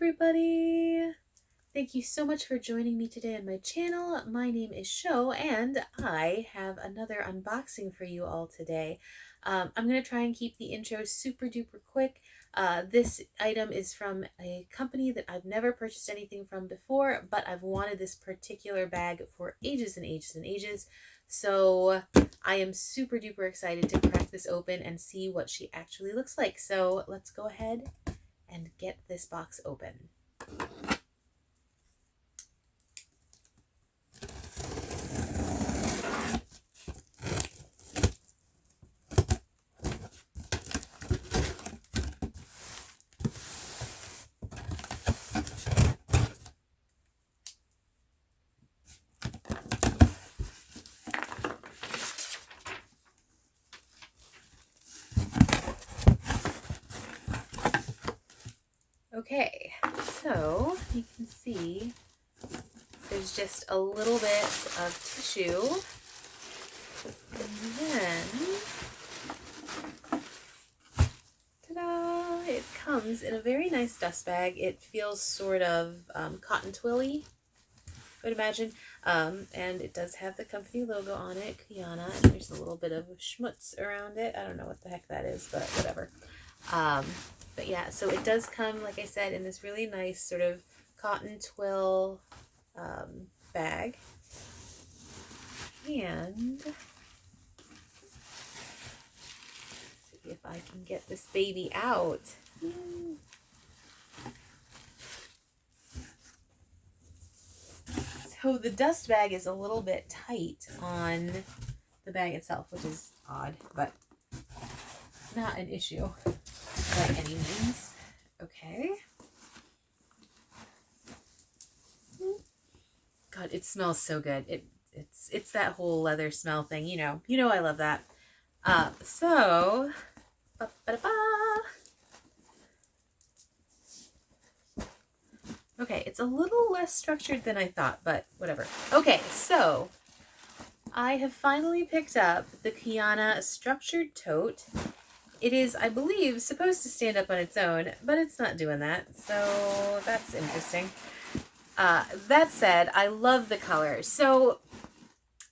everybody! Thank you so much for joining me today on my channel. My name is Sho and I have another unboxing for you all today. I'm going to try and keep the intro super duper quick. This item is from a company that I've never purchased anything from before, but I've wanted this particular bag for ages and ages and ages. So I am super duper excited to crack this open and see what she actually looks like. So let's go ahead and get this box open. Okay, so you can see there's just a little bit of tissue, and then, ta-da, it comes in a very nice dust bag. It feels sort of cotton twilly, I would imagine, and it does have the company logo on it, Cuyana, and there's a little bit of schmutz around it. I don't know what the heck that is, but whatever. But yeah, so it does come, like I said, in this really nice sort of cotton twill bag. And let's see if I can get this baby out. So the dust bag is a little bit tight on the bag itself, which is odd, but not an issue by any means. Okay. God, it smells so good. It's that whole leather smell thing, you know I love that. So okay, it's a little less structured than I thought, but whatever. Okay, so I have finally picked up the Cuyana structured tote. It is, I believe, supposed to stand up on its own, but it's not doing that, so that's interesting. That said, I love the color. So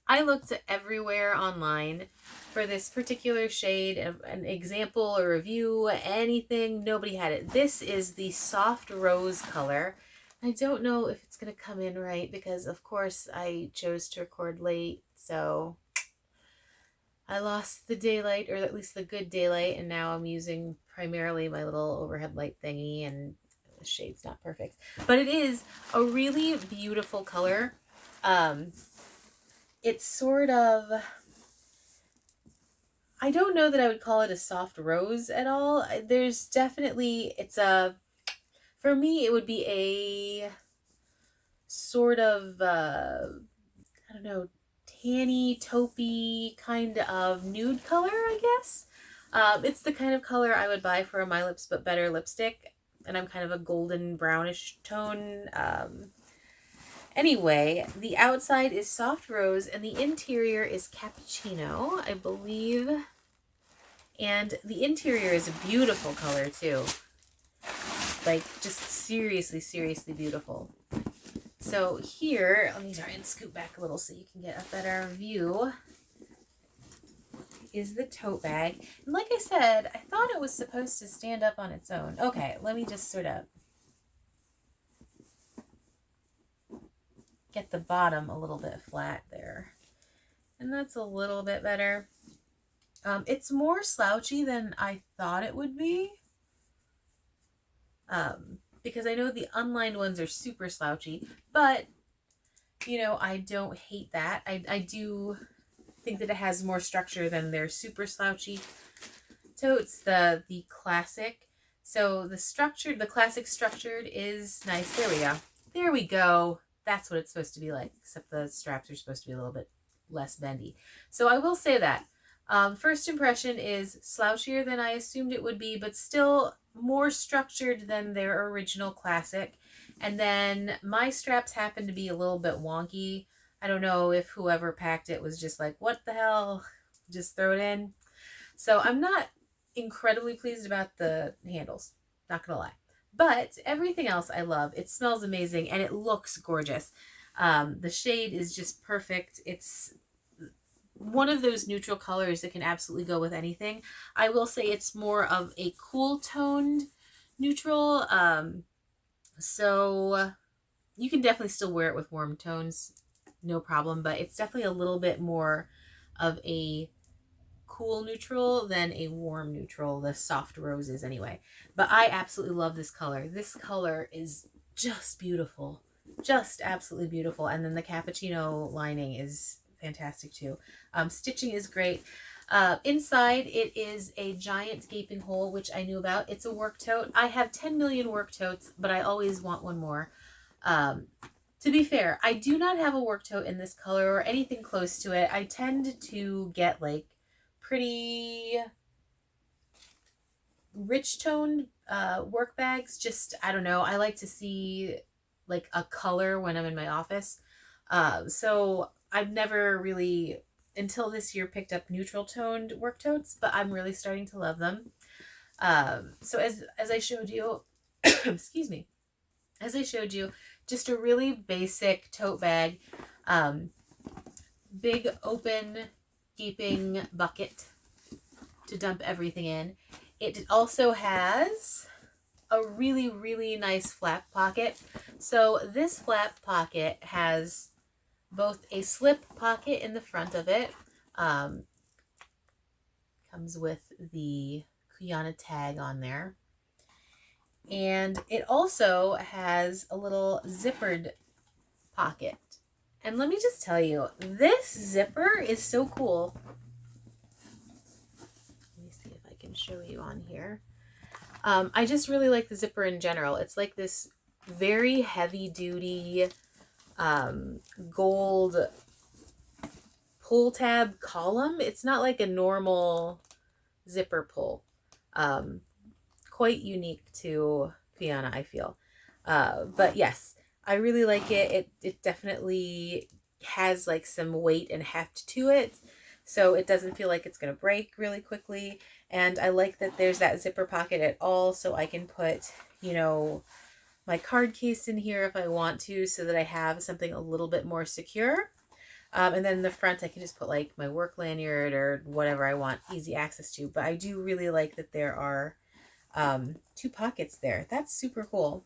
I looked everywhere online for this particular shade, an example, a review, anything. Nobody had it. This is the soft rose color. I don't know if it's going to come in right because, of course, I chose to record late, so I lost the daylight, or at least the good daylight, and now I'm using primarily my little overhead light thingy, and the shade's not perfect. But it is a really beautiful color. It's sort of, I don't know that I would call it a soft rose at all. There's definitely, for me, it would be a sort of, I don't know, tanny, taupey kind of nude color, I guess. It's the kind of color I would buy for a My Lips But Better lipstick, and I'm kind of a golden brownish tone. Anyway, the outside is soft rose and the interior is cappuccino, I believe. And the interior is a beautiful color too. Like, just seriously, seriously beautiful. So here, let me try and scoot back a little so you can get a better view, is the tote bag. And like I said, I thought it was supposed to stand up on its own. Okay, let me just sort of get the bottom a little bit flat there. And that's a little bit better. It's more slouchy than I thought it would be. Because I know the unlined ones are super slouchy, but, you know, I don't hate that. I do think that it has more structure than their super slouchy totes, the classic. So the classic structured is nice. There we go. There we go. That's what it's supposed to be like, except the straps are supposed to be a little bit less bendy. So I will say that. First impression is slouchier than I assumed it would be, but still more structured than their original classic. And then my straps happen to be a little bit wonky. I don't know if whoever packed it was just like, what the hell? Just throw it in. So I'm not incredibly pleased about the handles, not gonna lie. But everything else I love. It smells amazing and it looks gorgeous. The shade is just perfect. It's one of those neutral colors that can absolutely go with anything. I will say it's more of a cool toned neutral. So you can definitely still wear it with warm tones, no problem, but it's definitely a little bit more of a cool neutral than a warm neutral, the soft roses anyway. But I absolutely love this color. This color is just beautiful. Just absolutely beautiful. And then the cappuccino lining is fantastic too. Stitching is great. Inside, it is a giant gaping hole, which I knew about. It's a work tote. I have 10 million work totes, but I always want one more. To be fair, I do not have a work tote in this color or anything close to it. I tend to get like pretty rich toned work bags. Just, I don't know. I like to see like a color when I'm in my office. So I've never really, until this year, picked up neutral toned work totes, but I'm really starting to love them. So as I showed you, excuse me, as I showed you, just a really basic tote bag, big open gaping bucket to dump everything in. It also has a really, really nice flap pocket. So this flap pocket has both a slip pocket in the front of it, comes with the Cuyana tag on there, and it also has a little zippered pocket. And let me just tell you, this zipper is so cool. Let me see if I can show you on here. I just really like the zipper in general. It's like this very heavy duty gold pull tab column. It's not like a normal zipper pull. Quite unique to Cuyana, I feel. But yes, I really like it. It definitely has like some weight and heft to it, so it doesn't feel like it's going to break really quickly. And I like that there's that zipper pocket at all, so I can put, you know, my card case in here if I want to, so that I have something a little bit more secure. And then in the front, I can just put like my work lanyard or whatever I want easy access to. But I do really like that there are two pockets there. That's super cool.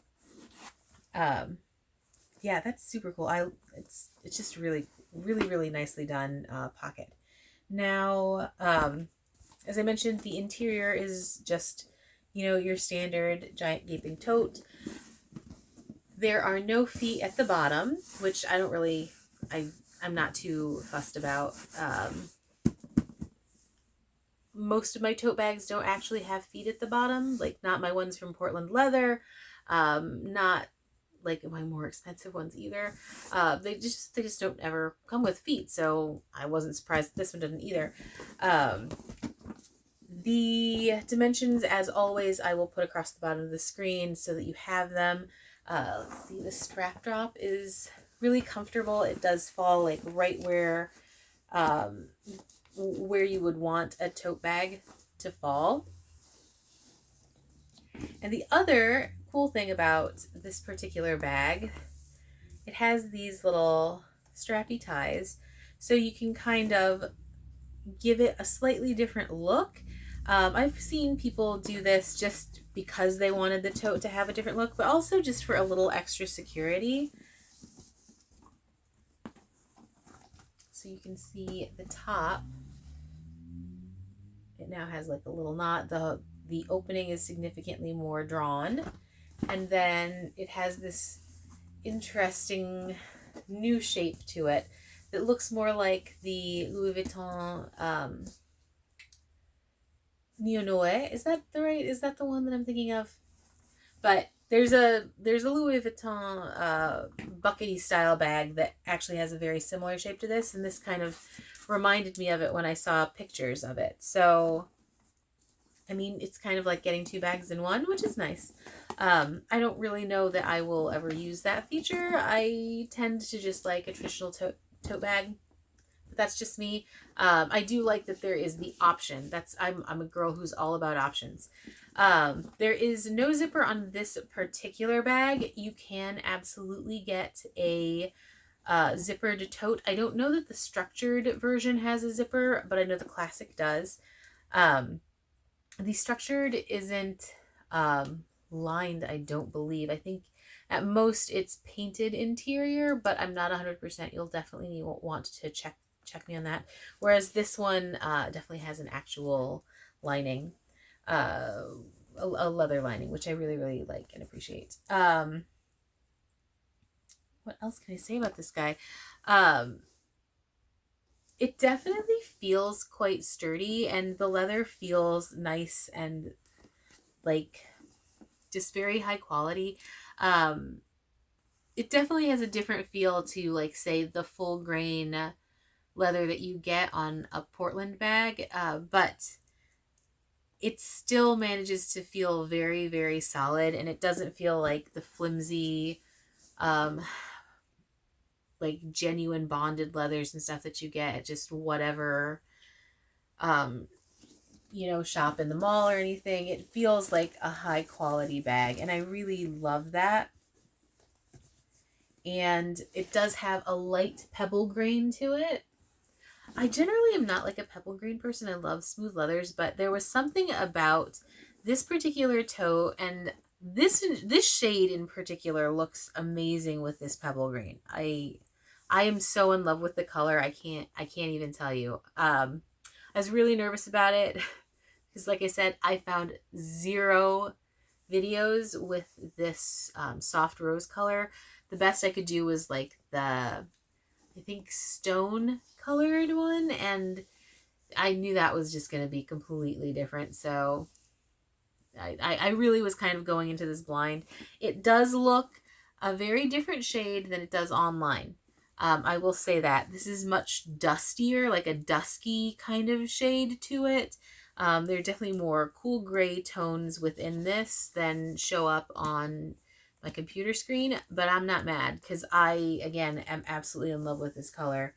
Yeah, that's super cool. It's just really, really, really nicely done pocket. Now, as I mentioned, the interior is just, you know, your standard giant gaping tote. There are no feet at the bottom, which I don't really, I'm not too fussed about. Most of my tote bags don't actually have feet at the bottom, like not my ones from Portland Leather, not like my more expensive ones either. They just don't ever come with feet, so I wasn't surprised this one didn't either. The dimensions, as always, I will put across the bottom of the screen so that you have them. Let's see, the strap drop is really comfortable. It does fall like right where you would want a tote bag to fall. And the other cool thing about this particular bag, it has these little strappy ties, so you can kind of give it a slightly different look. I've seen people do this just because they wanted the tote to have a different look, but also just for a little extra security. So you can see the top, it now has like a little knot. The opening is significantly more drawn, and then it has this interesting new shape to it that looks more like the Louis Vuitton Neo-Noir. Is that the one that I'm thinking of? But there's a Louis Vuitton buckety style bag that actually has a very similar shape to this, and this kind of reminded me of it when I saw pictures of it. So I mean, it's kind of like getting two bags in one, which is nice. I don't really know that I will ever use that feature. I tend to just like a traditional tote bag. But that's just me. I do like that there is the option. I'm a girl who's all about options. There is no zipper on this particular bag. You can absolutely get a zippered tote. I don't know that the structured version has a zipper, but I know the classic does. Um, the structured isn't lined, I don't believe. I think at most it's painted interior, but I'm not 100%. You'll definitely want to check me on that. Whereas this one definitely has an actual lining, uh, a leather lining, which I really, really like and appreciate. What else can I say about this guy? Um, it definitely feels quite sturdy, and the leather feels nice and like just very high quality. Um, it definitely has a different feel to, like, say, the full grain leather that you get on a Portland bag, but it still manages to feel very, very solid, and it doesn't feel like the flimsy, um, like genuine bonded leathers and stuff that you get at just whatever, um, shop in the mall or anything. It feels like a high quality bag, and I really love that. And it does have a light pebble grain to it. I generally am not like a pebble grain person. I love smooth leathers, but there was something about this particular toe, and this shade in particular looks amazing with this pebble green. I am so in love with the color. I can't even tell you. I was really nervous about it because, like I said, I found zero videos with this soft rose color. The best I could do was like I think stone colored one, and I knew that was just going to be completely different. So I really was kind of going into this blind. It does look a very different shade than it does online. I will say that this is much dustier, like a dusky kind of shade to it. There are definitely more cool gray tones within this than show up on my computer screen, but I'm not mad because I, again, am absolutely in love with this color.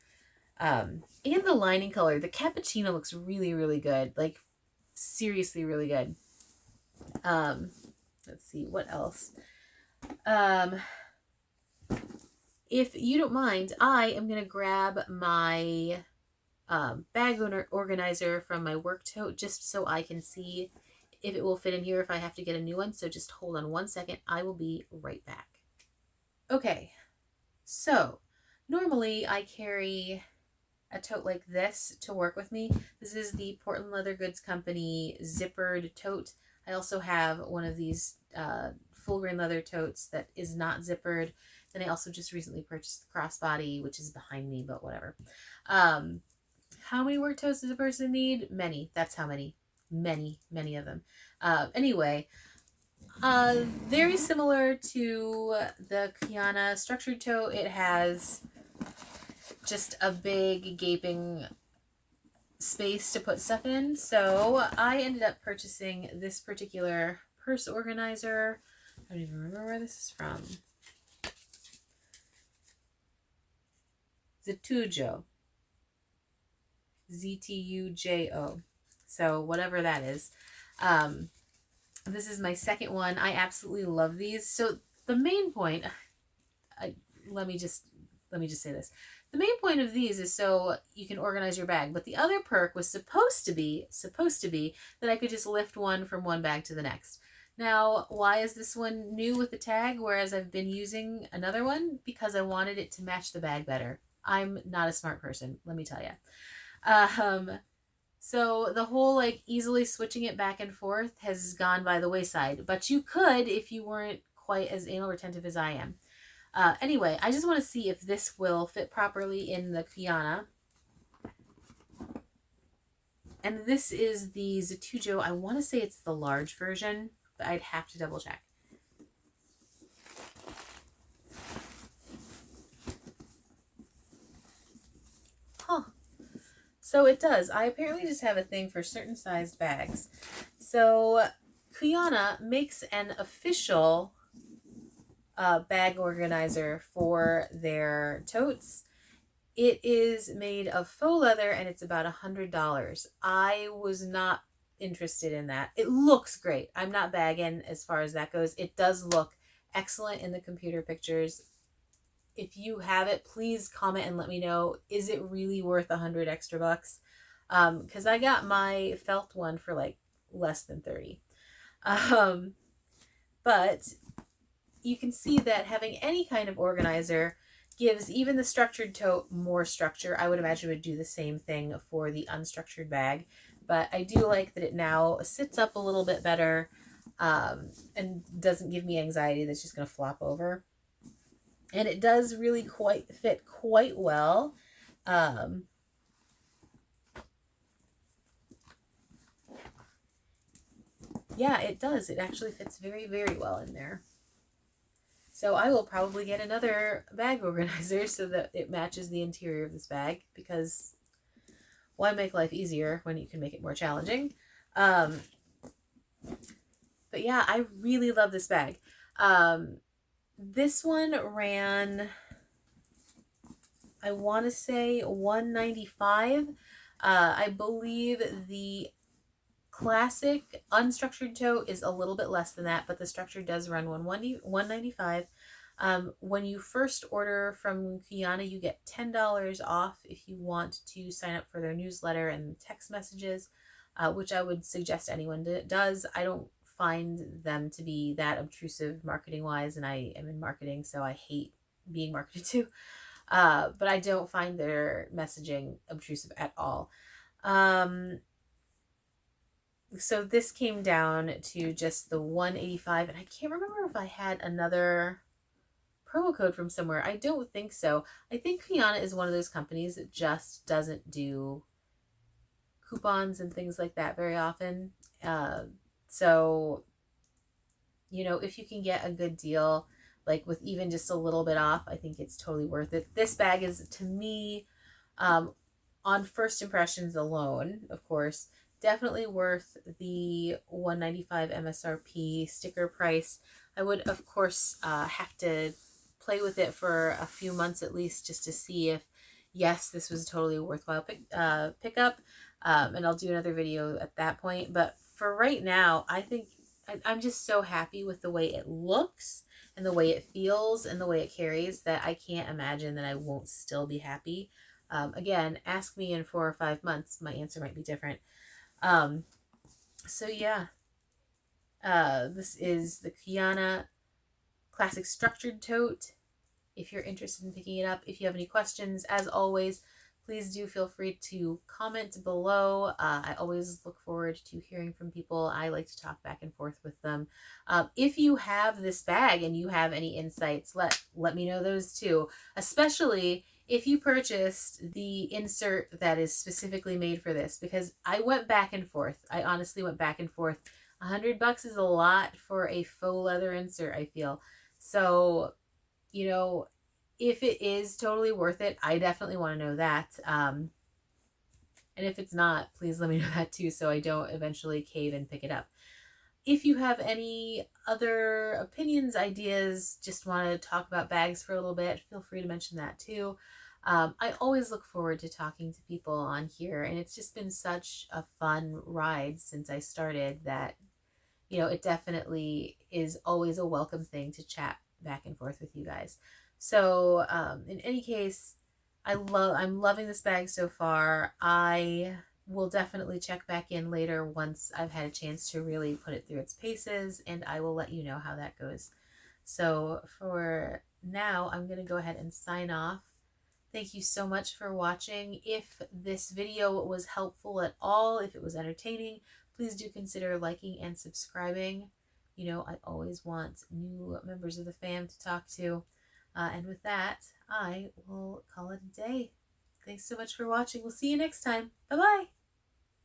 And the lining color, the cappuccino looks really, really good. Like, seriously, really good. Um, let's see, what else? Um, if you don't mind, I am going to grab my bag organizer from my work tote just so I can see if it will fit in here if I have to get a new one. So just hold on 1 second. I will be right back. Okay, so normally I carry a tote like this to work with me. This is the Portland Leather Goods Company zippered tote. I also have one of these full grain leather totes that is not zippered. Then I also just recently purchased the crossbody, which is behind me, but whatever. How many work totes does a person need? Many. That's how many. Many, many of them. Anyway, very similar to the Cuyana structured tote. It has just a big gaping space to put stuff in. So I ended up purchasing this particular purse organizer. I don't even remember where this is from. Ztujo. Ztujo. So whatever that is. This is my second one. I absolutely love these. So the main point, let me just say this. The main point of these is so you can organize your bag, but the other perk was supposed to be that I could just lift one from one bag to the next. Now, why is this one new with the tag, whereas I've been using another one? Because I wanted it to match the bag better. I'm not a smart person, let me tell you. So the whole like easily switching it back and forth has gone by the wayside, but you could if you weren't quite as anal retentive as I am. Anyway, I just want to see if this will fit properly in the Cuyana. And this is the Ztujo. I want to say it's the large version, but I'd have to double check. Huh. So it does. I apparently just have a thing for certain sized bags. So Cuyana makes an official bag organizer for their totes. It is made of faux leather and it's about $100. I was not interested in that. It looks great. I'm not bagging as far as that goes. It does look excellent in the computer pictures. If you have it, please comment and let me know, is it really worth 100 extra bucks? Because I got my felt one for like less than 30. But you can see that having any kind of organizer gives even the structured tote more structure. I would imagine it would do the same thing for the unstructured bag, but I do like that it now sits up a little bit better, and doesn't give me anxiety that's just going to flop over. And it does really quite fit quite well. Yeah, it does. It actually fits very, very well in there. So I will probably get another bag organizer so that it matches the interior of this bag, because why make life easier when you can make it more challenging? But yeah, I really love this bag. This one ran, I want to say $195. I believe the classic unstructured tote is a little bit less than that, but the structured does run $195. When you first order from Cuyana, you get $10 off if you want to sign up for their newsletter and text messages, which I would suggest anyone does. I don't find them to be that obtrusive marketing wise, and I am in marketing, so I hate being marketed to. But I don't find their messaging obtrusive at all. So this came down to just the $185, and I can't remember if I had another promo code from somewhere. I don't think so. I think Cuyana is one of those companies that just doesn't do coupons and things like that very often. So, if you can get a good deal, like with even just a little bit off, I think it's totally worth it. This bag is, to me, on first impressions alone, of course, definitely worth the $195 MSRP sticker price. I would, of course, have to play with it for a few months at least, just to see if, yes, this was totally a worthwhile pickup. And I'll do another video at that point. But for right now, I think I'm just so happy with the way it looks and the way it feels and the way it carries that I can't imagine that I won't still be happy. Again, ask me in 4 or 5 months, my answer might be different. So yeah, this is the Cuyana Classic Structured Tote. If you're interested in picking it up, if you have any questions, as always, please do feel free to comment below. I always look forward to hearing from people. I like to talk back and forth with them. If you have this bag and you have any insights, let me know those too, especially if you purchased the insert that is specifically made for this, because I went back and forth. I honestly went back and forth. $100 is a lot for a faux leather insert, I feel. So, if it is totally worth it, I definitely want to know that. And if it's not, please let me know that too, so I don't eventually cave and pick it up. If you have any other opinions, ideas, just want to talk about bags for a little bit, feel free to mention that too. I always look forward to talking to people on here, and it's just been such a fun ride since I started that, it definitely is always a welcome thing to chat back and forth with you guys. So in any case, I'm loving this bag so far. I will definitely check back in later once I've had a chance to really put it through its paces, and I will let you know how that goes. So for now, I'm going to go ahead and sign off. Thank you so much for watching. If this video was helpful at all, if it was entertaining, please do consider liking and subscribing. I always want new members of the fam to talk to. And with that, I will call it a day. Thanks so much for watching. We'll see you next time. Bye-bye.